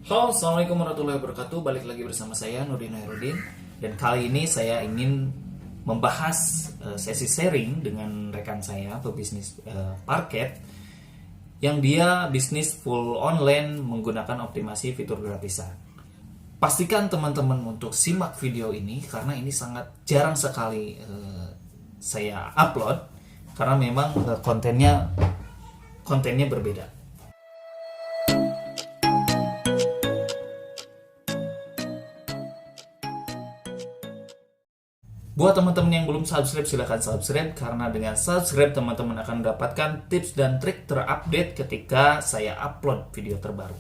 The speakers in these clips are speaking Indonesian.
Halo, Assalamualaikum warahmatullahi wabarakatuh. Balik lagi bersama saya Nurdin Hairudin. Dan kali ini saya ingin membahas sesi sharing dengan rekan saya pebisnis parket yang dia bisnis full online menggunakan optimasi fitur gratisan. Pastikan teman-teman untuk simak video ini karena ini sangat jarang sekali saya upload karena memang kontennya berbeda. Buat teman-teman yang belum subscribe, silahkan subscribe karena dengan subscribe teman-teman akan mendapatkan tips dan trik terupdate ketika saya upload video terbaru.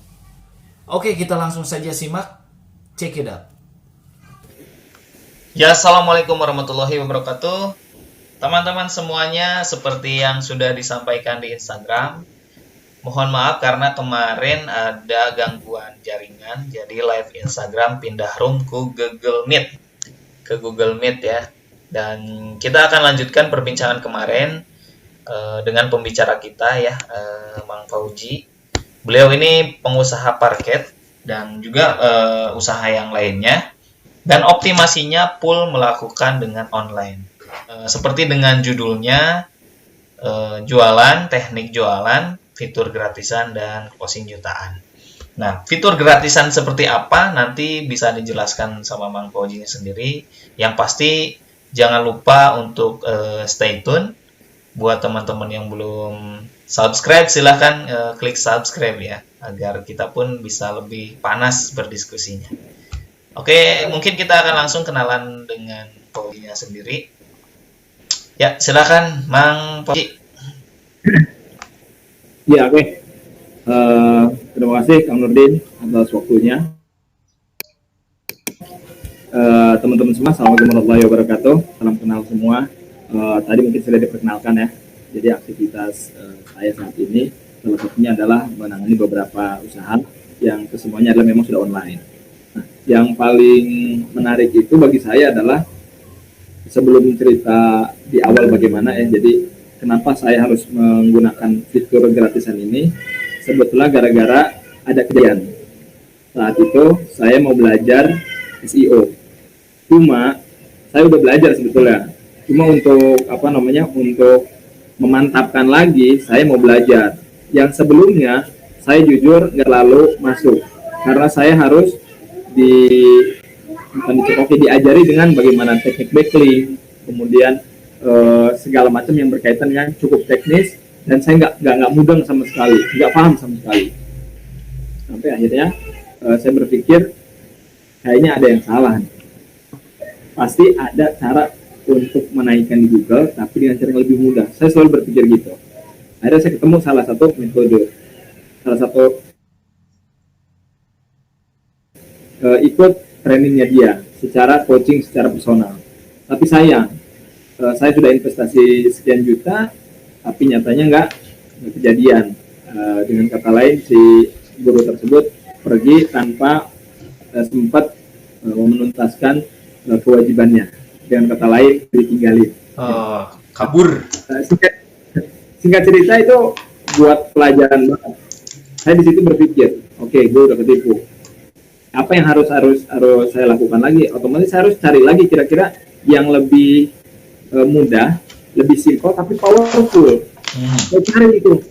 Oke, kita langsung saja simak. Check it out. Ya, Assalamualaikum warahmatullahi wabarakatuh. Teman-teman semuanya, seperti yang sudah disampaikan di Instagram, mohon maaf karena kemarin ada gangguan jaringan, jadi live Instagram pindah room ke Google Meet ya. Dan kita akan lanjutkan perbincangan kemarin dengan pembicara kita ya, Mang Fauji. Beliau ini pengusaha parket dan juga usaha yang lainnya. Dan optimasinya full melakukan dengan online. Seperti dengan judulnya, jualan, teknik jualan, fitur gratisan, dan closing jutaan. Nah, fitur gratisan seperti apa nanti bisa dijelaskan sama Mang Fauji sendiri. Yang pasti jangan lupa untuk stay tune. Buat teman-teman yang belum subscribe, silahkan klik subscribe ya, agar kita pun bisa lebih panas berdiskusinya. Oke, mungkin kita akan langsung kenalan dengan Fauji sendiri. Ya, silahkan Mang Fauji. Ya, oke. Terima kasih Kang Nurdin atas waktunya. Teman-teman semua, assalamualaikum warahmatullahi wabarakatuh. Salam kenal semua. Tadi mungkin sudah diperkenalkan ya. Jadi aktivitas saya saat ini salah satunya adalah menangani beberapa usaha yang kesemuanya adalah memang sudah online. Nah, yang paling menarik itu bagi saya adalah sebelum cerita di awal bagaimana ya. Jadi kenapa saya harus menggunakan fitur gratisan ini? Sebetulnya gara-gara ada kejadian. Saat itu saya mau belajar SEO. Cuma saya udah belajar sebetulnya. Cuma untuk untuk memantapkan lagi saya mau belajar. Yang sebelumnya saya jujur nggak lalu masuk karena saya harus diajari dengan bagaimana teknik backlink, kemudian segala macam yang berkaitan dengan cukup teknis. Dan saya nggak mudeng sama sekali, nggak paham sama sekali. Sampai akhirnya saya berpikir kayaknya ada yang salah. Pasti ada cara untuk menaikkan di Google, tapi dengan cara yang lebih mudah. Saya selalu berpikir gitu. Akhirnya saya ketemu salah satu metode, ikut trainingnya dia, secara coaching, secara personal. Tapi sayang, saya sudah investasi sekian juta, tapi nyatanya nggak kejadian. Dengan kata lain, si guru tersebut pergi tanpa sempat menuntaskan kewajibannya. Dengan kata lain, ditinggalin. Kabur. Singkat cerita itu buat pelajaran banget. Saya di situ berpikir, oke, gue udah ketipu. Apa yang harus saya lakukan lagi? Otomatis saya harus cari lagi kira-kira yang lebih mudah, lebih simpel tapi powerful. Saya cari itu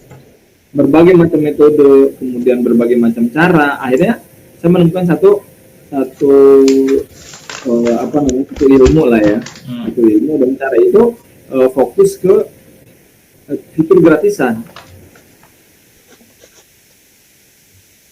berbagai macam metode, kemudian berbagai macam cara. Akhirnya saya menemukan satu ilmu lah ya, satu ilmu, dan cara itu fokus ke fitur gratisan.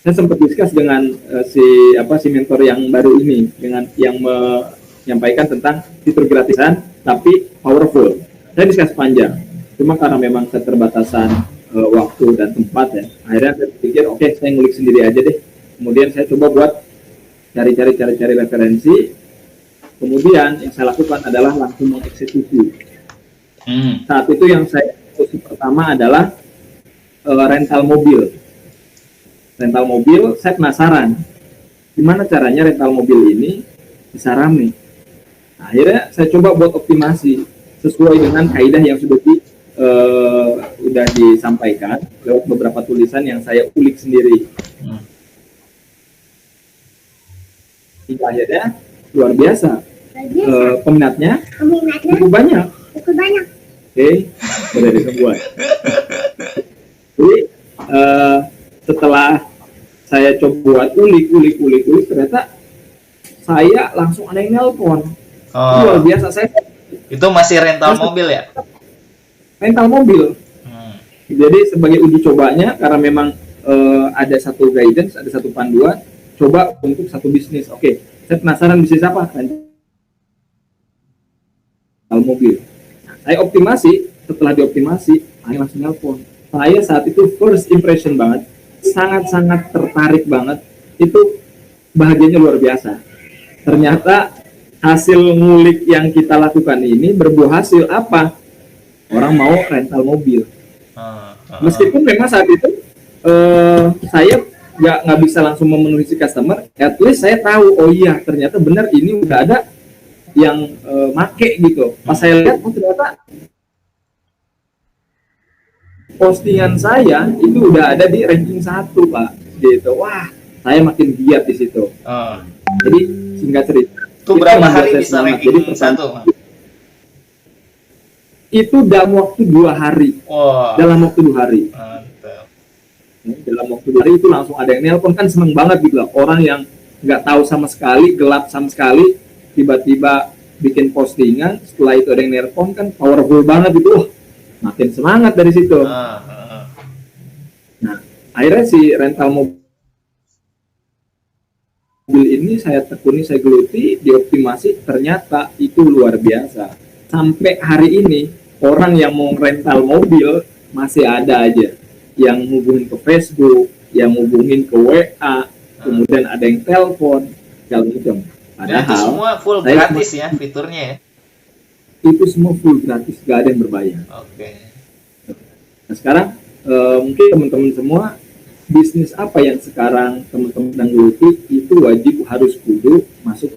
Saya sempat diskus dengan si mentor yang baru ini, dengan yang menyampaikan tentang fitur gratisan tapi powerful. Saya diskus panjang, cuma karena memang keterbatasan waktu dan tempat ya, akhirnya saya pikir oke, saya ngulik sendiri aja deh. Kemudian saya coba buat cari referensi. Kemudian yang saya lakukan adalah langsung mengeksekusi. Saat itu yang saya eksekusi pertama adalah rental mobil. Rental mobil, saya penasaran gimana caranya rental mobil ini bisa rame. Akhirnya saya coba buat optimasi sesuai dengan kaidah yang sudah disampaikan lewat beberapa tulisan yang saya ulik sendiri. hingga akhirnya luar biasa. Peminatnya Peminatnya cukup banyak. cukup banyak. Oke, sudah dibuat. Jadi setelah saya coba buat ulik, ternyata saya langsung ada yang nelpon. Luar biasa. Saya Itu masih rental mobil ya? rental mobil. Jadi sebagai uji cobanya, karena memang ada satu guidance, ada satu panduan, coba untuk satu bisnis. Oke, saya penasaran bisnis apa? Rental mobil. Nah, saya optimasi. Setelah dioptimasi, saya langsung nelpon. Saya saat itu first impression banget, sangat-sangat tertarik banget. Itu bahagianya luar biasa. Ternyata hasil ngulik yang kita lakukan ini berbuah hasil apa? Orang mau rental mobil. Meskipun memang saat itu saya nggak bisa langsung memenuhi si customer, at least saya tahu, oh iya ternyata benar ini udah ada yang make gitu. Pas saya lihat, oh ternyata postingan saya itu udah ada di ranking 1, Pak. Gitu. Wah, saya makin giat di situ. Jadi singkat cerita, itu berapa hari bisa ranking 1? Itu dalam waktu 2 hari. Dalam waktu 2 hari. Mantap. Dalam waktu 2 hari itu langsung ada yang nelpon, kan seneng banget gitu lah. Orang yang nggak tahu sama sekali, gelap sama sekali, tiba-tiba bikin postingan, setelah itu ada yang nelpon, kan powerful banget gitu. Makin semangat dari situ. Nah, akhirnya si rental mobil ini saya tekuni, saya geluti, dioptimasi, ternyata itu luar biasa. Sampai hari ini orang yang mau rental mobil masih ada aja yang hubungin ke Facebook, yang hubungin ke WA, kemudian ada yang telepon, segala macam. Padahal itu semua full gratis ya fiturnya ya? Itu semua full gratis, gak ada yang berbayar. Oke. Nah sekarang mungkin teman-teman semua, bisnis apa yang sekarang teman-teman sedang geluti itu wajib harus kudu masuk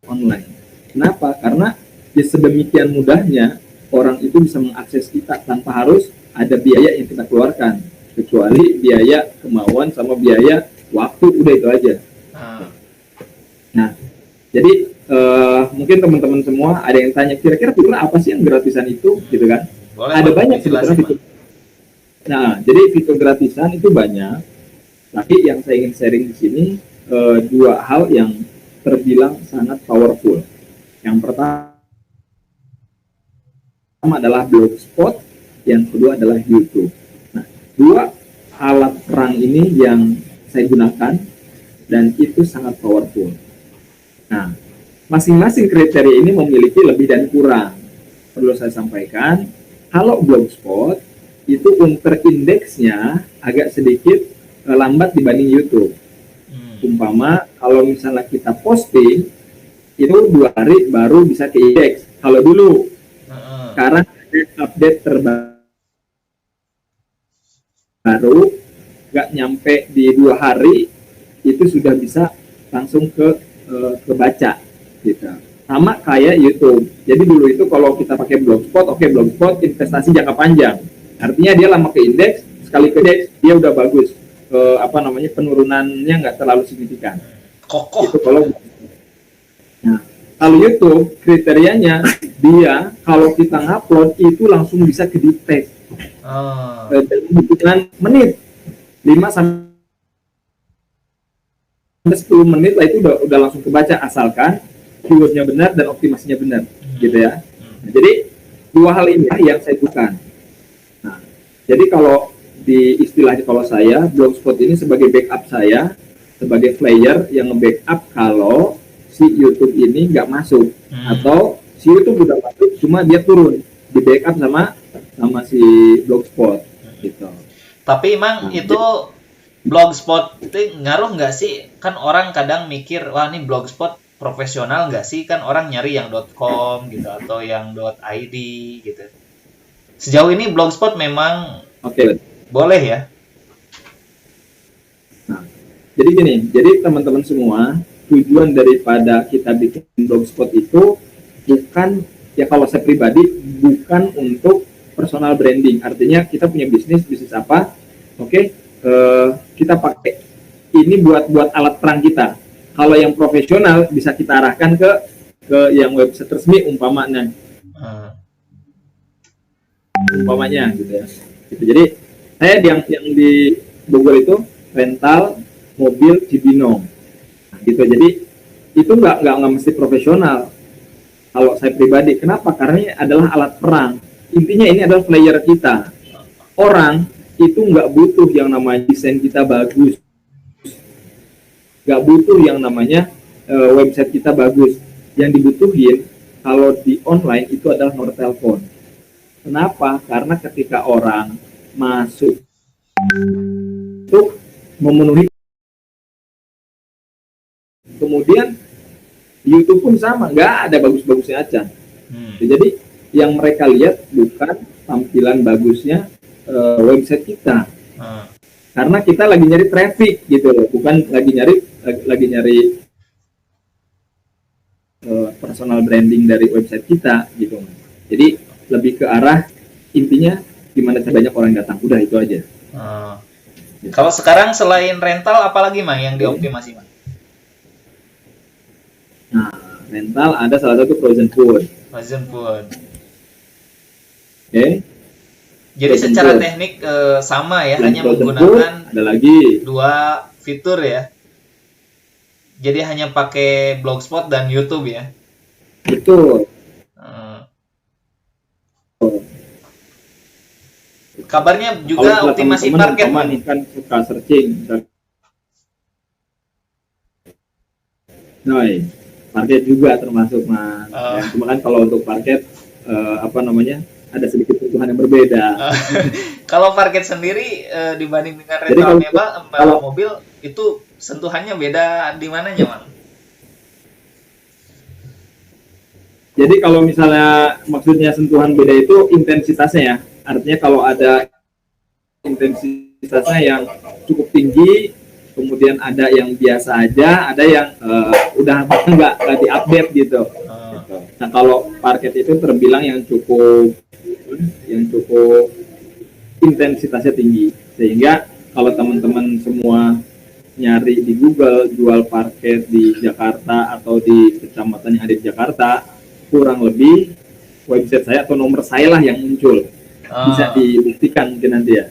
online. Kenapa? Karena ya sedemikian mudahnya orang itu bisa mengakses kita tanpa harus ada biaya yang kita keluarkan, kecuali biaya kemauan sama biaya waktu, udah itu aja. Nah, jadi mungkin teman-teman semua ada yang tanya, kira-kira fitur apa sih yang gratisan itu, gitu kan? Boleh, ada banyak fitur. Nah, jadi fitur gratisan itu banyak, tapi yang saya ingin sharing di sini 2 hal yang terbilang sangat powerful. Yang pertama adalah Blogspot, yang kedua adalah YouTube. Nah, 2 alat perang ini yang saya gunakan dan itu sangat powerful. Nah, masing-masing kriteria ini memiliki lebih dan kurang. Perlu saya sampaikan, kalau Blogspot itu indeksnya agak sedikit lambat dibanding YouTube. Umpama kalau misalnya kita posting itu 2 hari baru bisa ke indeks. Kalau dulu sekarang ada update terbaru, nggak nyampe di 2 hari itu sudah bisa langsung kebaca gitu. Sama kayak YouTube. Jadi dulu itu kalau kita pakai Blogspot, Blogspot investasi jangka panjang. Artinya dia lama ke indeks, sekali ke indeks dia udah bagus. Penurunannya nggak terlalu signifikan. Kokoh. Itu kalau YouTube kriterianya dia kalau kita ngupload itu langsung bisa ke detect. Dalam hitungan menit, 5 sampai 10 menit lah itu udah langsung kebaca, asalkan keywordnya benar dan optimasinya benar, gitu ya. Nah, jadi 2 hal ini yang saya butuhkan. Nah, jadi kalau di istilahnya kalau saya, Blogspot ini sebagai backup saya, sebagai player yang nge-backup kalau si YouTube ini nggak masuk, atau si YouTube udah masuk cuma dia turun, di backup sama si Blogspot gitu. Tapi emang itu Blogspot itu ngaruh nggak sih? Kan orang kadang mikir, wah ini Blogspot profesional nggak sih? Kan orang nyari yang .com gitu atau yang .id gitu. Sejauh ini Blogspot memang boleh ya? Nah, jadi gini, jadi teman-teman semua, tujuan daripada kita bikin Blogspot itu bukan, ya kalau saya pribadi, bukan untuk personal branding. Artinya kita punya bisnis apa, kita pakai ini buat alat perang kita. Kalau yang profesional bisa kita arahkan ke yang website resmi umpamanya gitu ya. Gitu. Jadi saya yang di Google itu rental mobil Cibinong. Nah, gitu. Jadi itu nggak mesti profesional. Kalau saya pribadi, kenapa? Karena ini adalah alat perang. Intinya ini adalah player kita. Orang itu nggak butuh yang namanya desain kita bagus, nggak butuh yang namanya website kita bagus. Yang dibutuhin kalau di online itu adalah nomor telepon. Kenapa? Karena ketika orang masuk itu memenuhi, kemudian YouTube pun sama, nggak ada bagus-bagusnya aja. Jadi yang mereka lihat bukan tampilan bagusnya website kita, karena kita lagi nyari traffic gitu loh, bukan lagi nyari personal branding dari website kita gitu. Jadi lebih ke arah intinya gimana banyak orang datang, udah itu aja. Gitu. Kalau sekarang selain rental apalagi Mang yang dioptimasi Mang? Nah, rental ada salah satu frozen food. Frozen food. Oke. Jadi frozen secara food. teknik sama ya, Selain hanya frozen menggunakan food, ada lagi 2 fitur ya. Jadi hanya pakai Blogspot dan YouTube ya. Betul. Kabarnya juga kalau optimasi teman-teman parket Mang. kan suka searching. Nah, parket juga termasuk Mas. Ya, cuma kan kalau untuk parket ada sedikit kebutuhan yang berbeda. Kalau parket sendiri dibanding dengan rental mobil itu sentuhannya beda di mananya Mang? Jadi kalau misalnya maksudnya sentuhan beda itu intensitasnya ya. Artinya kalau ada intensitasnya yang cukup tinggi, kemudian ada yang biasa aja, ada yang udah nggak diupdate gitu. Nah kalau parket itu terbilang yang cukup intensitasnya tinggi, sehingga kalau teman-teman semua nyari di Google jual parket di Jakarta atau di kecamatan yang ada di Jakarta, kurang lebih website saya atau nomor saya lah yang muncul. Bisa dibuktikan mungkin nanti ya.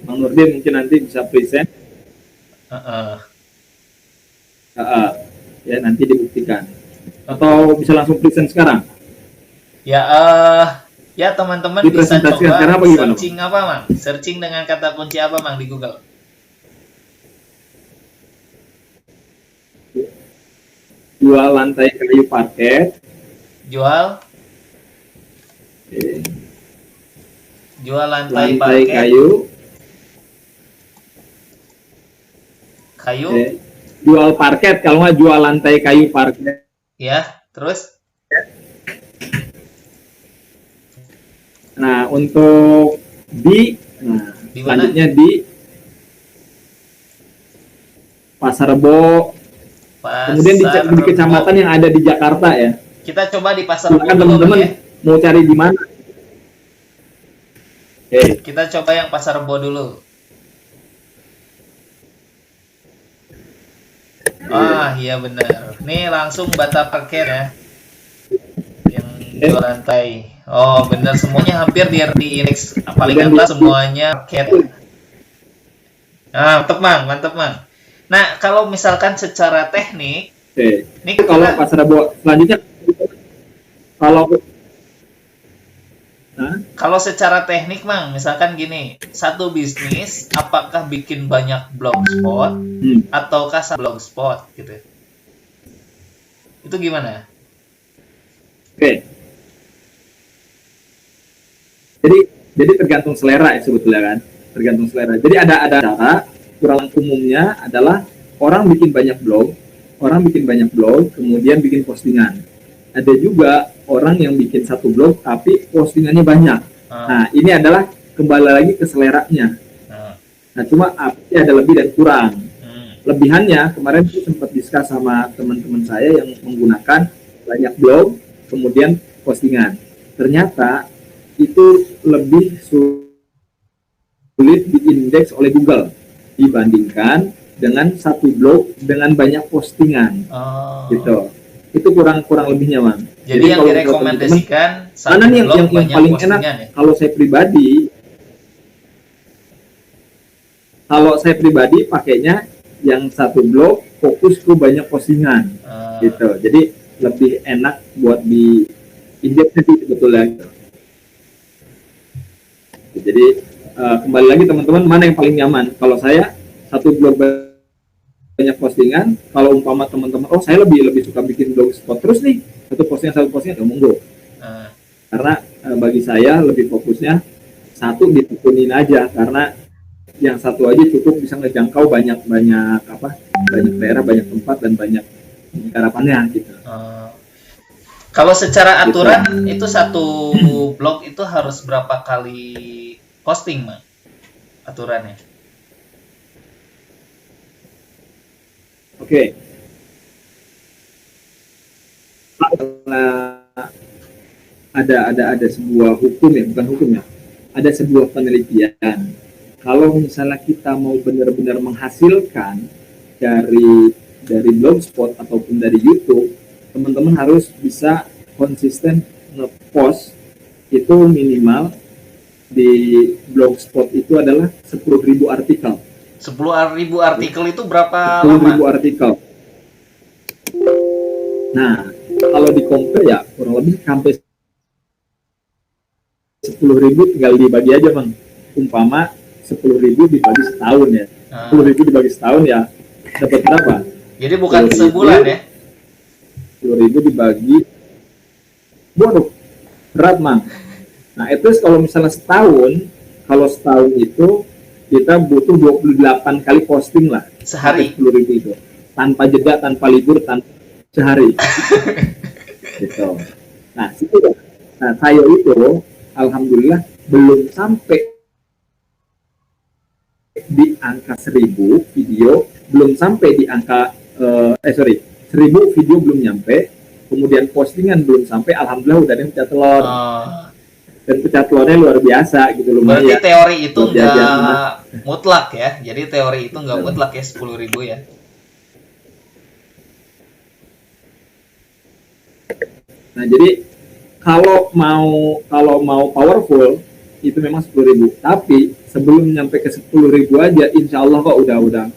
Bang Nurdin mungkin nanti bisa present. Ya nanti dibuktikan. Atau bisa langsung present sekarang? Ya teman-teman bisa coba searching apa Mang? Searching dengan kata kunci apa Mang di Google? Jual lantai kayu parket. Jual lantai parket. Kayu. Jual parket, kalau nggak jual lantai kayu parket. Ya, terus? Nah, untuk selanjutnya di Pasar Rebo. Kemudian di kecamatan yang ada di Jakarta ya. Kita coba di Pasar Rebo dulu teman-teman ya. Mau cari di mana? Kita coba yang Pasar Rebo dulu. Iya benar. Nih langsung Bata Parket ya. Yang jual lantai. Oh benar, semuanya hampir di indeks paling atas semuanya parket. Mantep Mang. Nah kalau misalkan secara teknik, ini kalau Pasar Rebo selanjutnya kalau secara teknik Mang, misalkan gini, satu bisnis apakah bikin banyak blogspot ataukah satu blogspot gitu? Itu gimana? Jadi tergantung selera ya sebetulnya kan, tergantung selera. Jadi ada cara kurang umumnya adalah orang bikin banyak blog, kemudian bikin postingan. Ada juga orang yang bikin satu blog tapi postingannya banyak. Nah ini adalah kembali lagi ke seleranya. Nah cuma ada lebih dan kurang. Lebihannya kemarin saya sempat diskus sama teman-teman saya yang menggunakan banyak blog kemudian postingan. Ternyata itu lebih sulit diindeks oleh Google dibandingkan dengan satu blog dengan banyak postingan Oh. gitu. Itu kurang lebihnya, Bang. Jadi yang kalau direkomendasikan mana nih yang banyak paling postingan enak? ya? Kalau saya pribadi pakainya yang satu blog fokus ke banyak postingan gitu. Jadi lebih enak buat di indeks sih sebetulnya. Jadi kembali lagi teman-teman, mana yang paling nyaman? Kalau saya satu blog banyak postingan, kalau umpama teman-teman, oh saya lebih suka bikin blogspot terus nih, satu postingan ya monggo. Karena bagi saya lebih fokusnya satu ditekunin aja, karena yang satu aja cukup bisa ngejangkau banyak daerah, banyak tempat dan banyak harapannya gitu. Kalau secara aturan itu satu blog itu harus berapa kali posting, Bang? Aturannya? Oke. Ada sebuah hukum ya, bukan hukum ya. Ada sebuah penelitian. Kalau misalnya kita mau benar-benar menghasilkan dari blogspot ataupun dari YouTube, teman-teman harus bisa konsisten ngepost itu minimal di blogspot itu adalah 10.000 artikel. 10.000 artikel itu berapa 10.000 lama? artikel. Nah, kalau di compare ya kurang lebih sampai 10.000 tinggal dibagi aja, Bang. Umpama 10.000 dibagi setahun ya. 10.000 dibagi setahun ya dapat berapa? Jadi bukan sebulan ya? 10.000 dibagi, waduh, berat, Mang. Nah, itu kalau misalnya setahun itu kita butuh 28 kali posting lah. Sehari? 10.000 itu. Tanpa jeda, tanpa libur, sehari. Gitu. Nah, saya itu alhamdulillah belum sampai di angka 1.000 video, belum sampai di angka 1.000 video belum nyampe, kemudian postingan belum sampai, alhamdulillah udah ada yang pecah telur. Dan pecah telurnya luar biasa gitu loh. Berarti ya, teori itu nggak mutlak ya? Jadi teori itu nggak mutlak ya 10.000 ya? Nah, jadi kalau mau powerful itu memang 10.000. Tapi sebelum nyampe ke 10.000 aja, insya Allah kok udah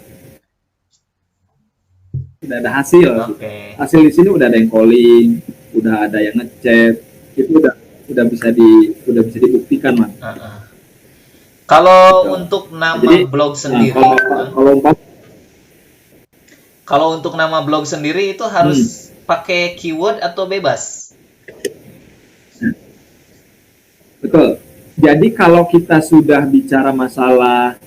ada hasil. Okay. Hasil di sini udah ada yang calling, udah ada yang ngechat, itu udah bisa dibuktikan, Mas. Kalau untuk nama blog sendiri, kalau untuk nama blog sendiri itu harus pakai keyword atau bebas? Betul. Jadi kalau kita sudah bicara masalah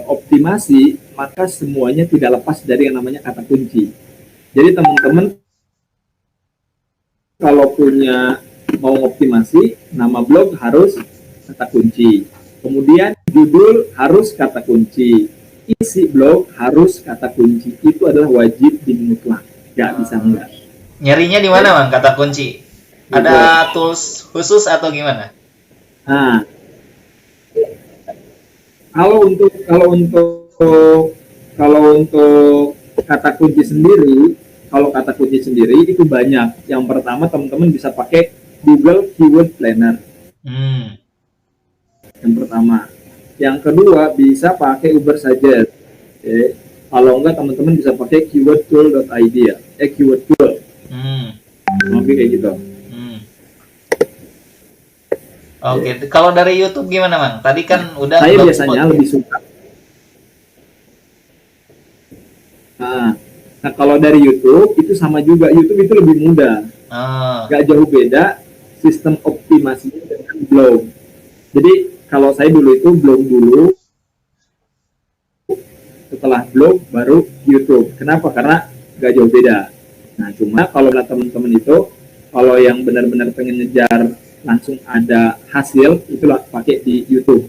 optimasi, maka semuanya tidak lepas dari yang namanya kata kunci. Jadi teman-teman kalau mau optimasi, nama blog harus kata kunci. Kemudian judul harus kata kunci. Isi blog harus kata kunci. Itu adalah wajib dimutlak. Nggak bisa enggak. Nyarinya di mana, Bang, kata kunci? Ada tools khusus atau gimana? Nah, kalau untuk kata kunci sendiri, itu banyak. Yang pertama teman-teman bisa pakai Google Keyword Planner. Yang pertama. Yang kedua bisa pakai Ubersuggest. Kalau enggak teman-teman bisa pakai keywordtool.id ya. Keyword tool. Mungkin kayak gitu. Oke, kalau dari YouTube gimana, Bang? Tadi kan udah saya biasanya lebih suka. Nah, kalau dari YouTube itu sama juga. YouTube itu lebih mudah. Gak jauh beda sistem optimasinya dengan blog. Jadi kalau saya dulu itu blog dulu, setelah blog baru YouTube. Kenapa? Karena gak jauh beda. Nah, cuma kalau teman-teman itu, kalau yang benar-benar pengen ngejar langsung ada hasil, itulah pakai di YouTube.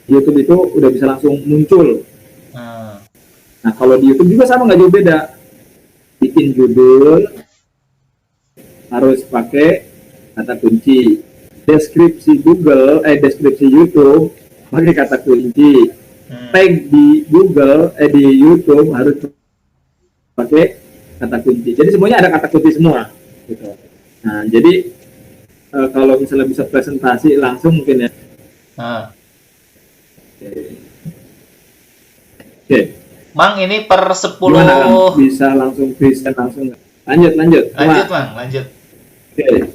YouTube itu udah bisa langsung muncul. Nah, kalau di YouTube juga sama, nggak jauh beda. Bikin judul harus pakai kata kunci. Deskripsi deskripsi YouTube pakai kata kunci. tag di Google, di YouTube harus pakai kata kunci. Jadi semuanya ada kata kunci semua. Gitu. Nah, jadi kalau misalnya bisa presentasi langsung mungkin ya. Oke. Oke. Mang, ini per 10 Gimana, bisa langsung present langsung. Lanjut. Lanjut, Mang, lanjut. Oke.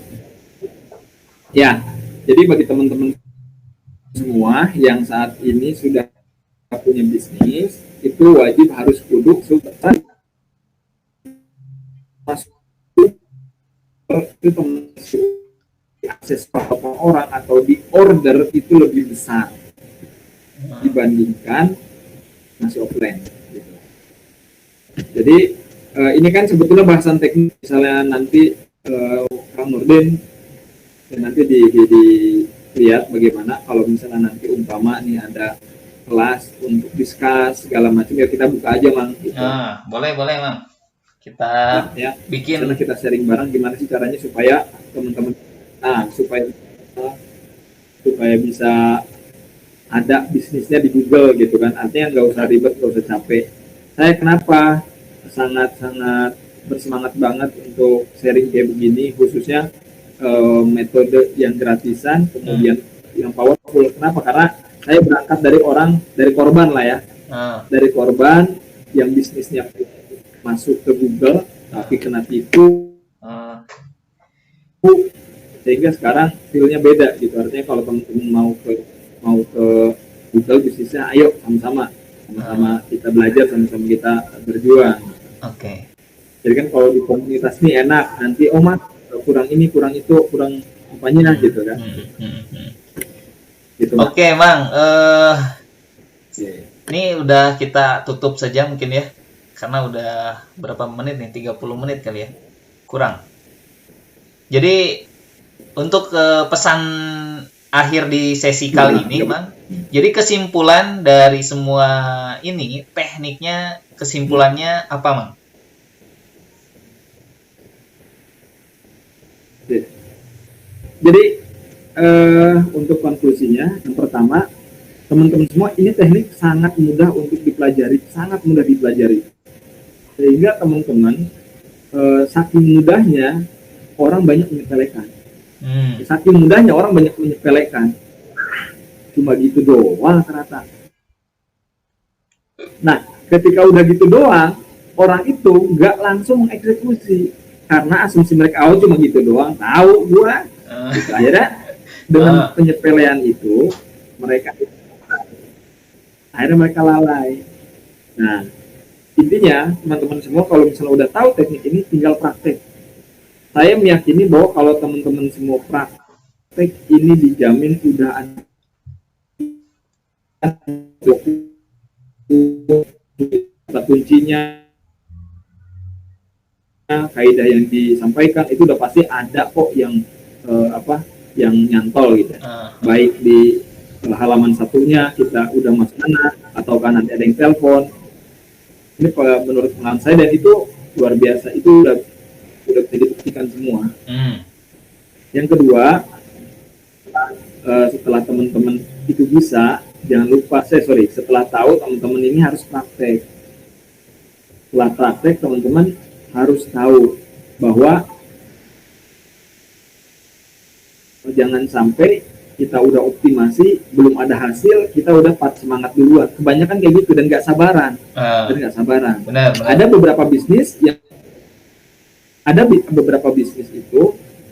Ya, jadi bagi teman-teman semua yang saat ini sudah punya bisnis, itu wajib harus duduk masuk itu akses orang atau di order itu lebih besar dibandingkan masih offline. Gitu. Jadi ini kan sebetulnya bahasan teknis, misalnya nanti Kang Nurdin nanti dilihat bagaimana kalau misalnya nanti umpama nih ada kelas untuk diskus segala macam, ya kita buka aja, Mang. Gitu. Boleh Mang. Kita ya, bikin, karena kita sharing bareng gimana sih caranya supaya teman-teman supaya bisa ada bisnisnya di Google gitu kan. Artinya nggak usah ribet, nggak usah capek. Saya kenapa sangat-sangat bersemangat banget untuk sharing kayak begini, khususnya metode yang gratisan, kemudian yang powerful. Kenapa? Karena saya berangkat dari korban lah ya. Dari korban yang bisnisnya masuk ke Google tapi kena tipu. Sehingga sekarang feel-nya beda gitu. Artinya kalau teman-teman mau ke Google bisnisnya, ayo sama-sama kita belajar, sama-sama kita berjuang. Oke. Jadi kan kalau di komunitas ini enak, nanti Mas kurang ini, kurang itu, kurang apanya gitu kan. Gitu, Oke, Mang. Ini udah kita tutup saja mungkin ya. Karena udah berapa menit nih? 30 menit kali ya. Kurang. Jadi untuk pesan akhir di sesi kali ini, Mang. Jadi kesimpulan dari semua ini, tekniknya, kesimpulannya apa, Mang? Jadi untuk konklusinya, yang pertama, teman-teman semua, ini teknik sangat mudah untuk dipelajari, sangat mudah dipelajari. Sehingga teman-teman saking mudahnya orang banyak menyepelekan. Saking mudahnya orang banyak menyepelekan. Cuma gitu doang ternyata. Nah, ketika udah gitu doang, orang itu nggak langsung mengeksekusi. Karena asumsi mereka, cuma gitu doang, tahu gua. Gitu. Akhirnya dengan penyepelean itu, akhirnya mereka lalai. Nah, intinya teman-teman semua kalau misalnya udah tahu teknik ini, tinggal praktek. Saya meyakini bahwa kalau teman-teman semua praktek ini, dijamin udah ada kata kuncinya, kaidah yang disampaikan itu udah pasti ada kok yang yang nyantol gitu. Baik di halaman satunya kita udah masuk mana, atau kan nanti ada yang telepon. Ini menurut pengalaman saya, dan itu luar biasa, itu udah bisa dibuktikan semua. Yang kedua, setelah teman-teman itu bisa, jangan lupa, setelah tahu, teman-teman ini harus praktek. Setelah praktek, teman-teman harus tahu bahwa jangan sampai kita udah optimasi, belum ada hasil, kita udah semangat duluan. Kebanyakan kayak gitu, dan nggak sabaran. Benar. Ada beberapa bisnis itu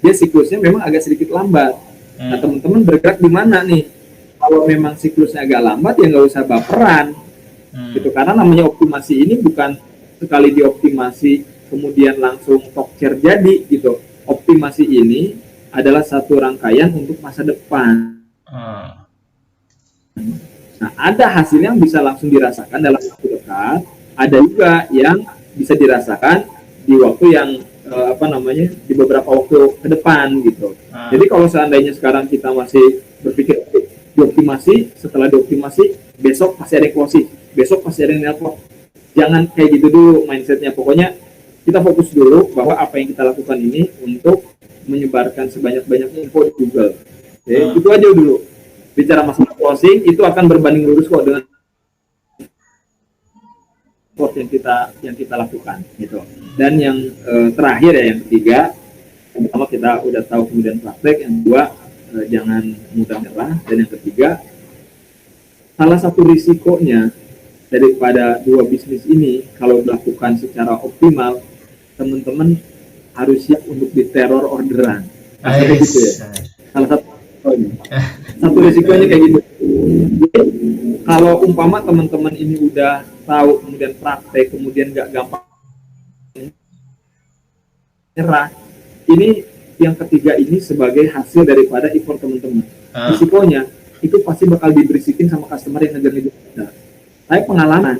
dia siklusnya memang agak sedikit lambat. Nah, teman-teman bergerak di mana nih? Kalau memang siklusnya agak lambat, ya nggak usah baperan. Gitu, karena namanya optimasi ini bukan sekali dioptimasi kemudian langsung talk-share jadi gitu. Optimasi ini adalah satu rangkaian untuk masa depan. Nah, ada hasil yang bisa langsung dirasakan dalam waktu dekat, ada juga yang bisa dirasakan di waktu yang di beberapa waktu ke depan gitu. Jadi kalau seandainya sekarang kita masih berpikir dioptimasi, setelah dioptimasi besok pasti ada yang closing, besok pasti ada yang nelpon. Jangan kayak gitu dulu mindsetnya. Pokoknya kita fokus dulu bahwa apa yang kita lakukan ini untuk menyebarkan sebanyak-banyaknya info di Google. Itu aja dulu. Bicara masalah closing itu akan berbanding lurus kok dengan effort yang kita lakukan gitu. Dan yang terakhir ya, yang ketiga, yang pertama kita udah tahu kemudian praktek, yang kedua jangan mudah menyerah, dan yang ketiga, salah satu risikonya daripada dua bisnis ini kalau dilakukan secara optimal, teman-teman harus siap untuk diteror orderan. Kayak gitu ya. Salah satu risikonya kayak gitu. Jadi, kalau umpama teman-teman ini udah tahu kemudian praktek, kemudian nggak gampang nyerah, ini yang ketiga ini sebagai hasil daripada effort teman-teman. Risikonya itu pasti bakal diberisikin sama customer yang ngejar-ngejar kita. Saya pengalaman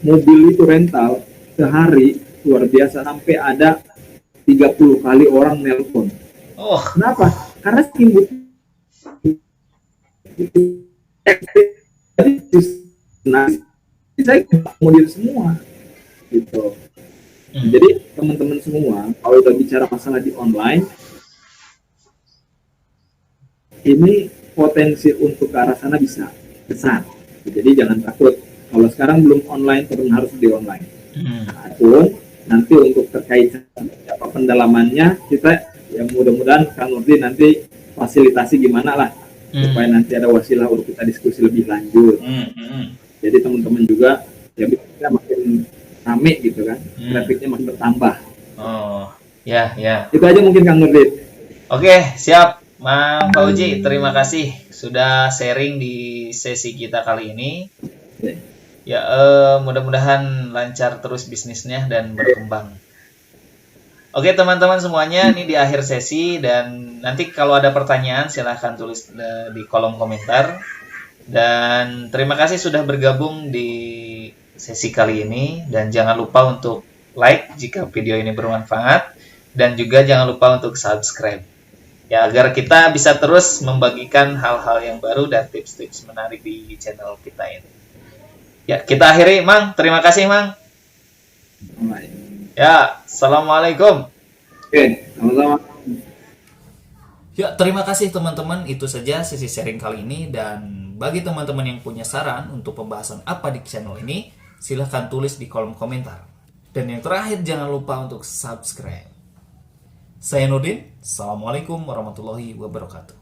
mobil itu rental sehari luar biasa, sampai ada 30 kali orang nelpon. Kenapa? Karena timbul saya mobil semua gitu. Jadi teman-teman semua kalau udah bicara masalah di online, ini potensi untuk ke arah sana bisa besar. Jadi jangan takut. Kalau sekarang belum online, terus harus di online. Ataupun nanti untuk terkait apa pendalamannya, kita yang mudah-mudahan Kang Nurdin nanti fasilitasi gimana lah supaya nanti ada wasilah untuk kita diskusi lebih lanjut. Jadi teman-teman juga ya bisa makin rame gitu kan, trafiknya makin bertambah. Itu aja mungkin Kang Nurdin. Oke, siap Mang Fauji, terima kasih sudah sharing di sesi kita kali ini. Ya, mudah-mudahan lancar terus bisnisnya dan berkembang. Oke teman-teman semuanya, ini di akhir sesi, dan nanti kalau ada pertanyaan silahkan tulis di kolom komentar. Dan terima kasih sudah bergabung di sesi kali ini, dan jangan lupa untuk like jika video ini bermanfaat, dan juga jangan lupa untuk subscribe ya, agar kita bisa terus membagikan hal-hal yang baru dan tips-tips menarik di channel kita ini. Ya, kita akhiri, Mang. Terima kasih, Mang. Ya, Assalamualaikum. Oke, sama-sama. Ya, terima kasih teman-teman. Itu saja sesi sharing kali ini. Dan bagi teman-teman yang punya saran untuk pembahasan apa di channel ini, silahkan tulis di kolom komentar. Dan yang terakhir, jangan lupa untuk subscribe. Saya Nurdin. Assalamualaikum warahmatullahi wabarakatuh.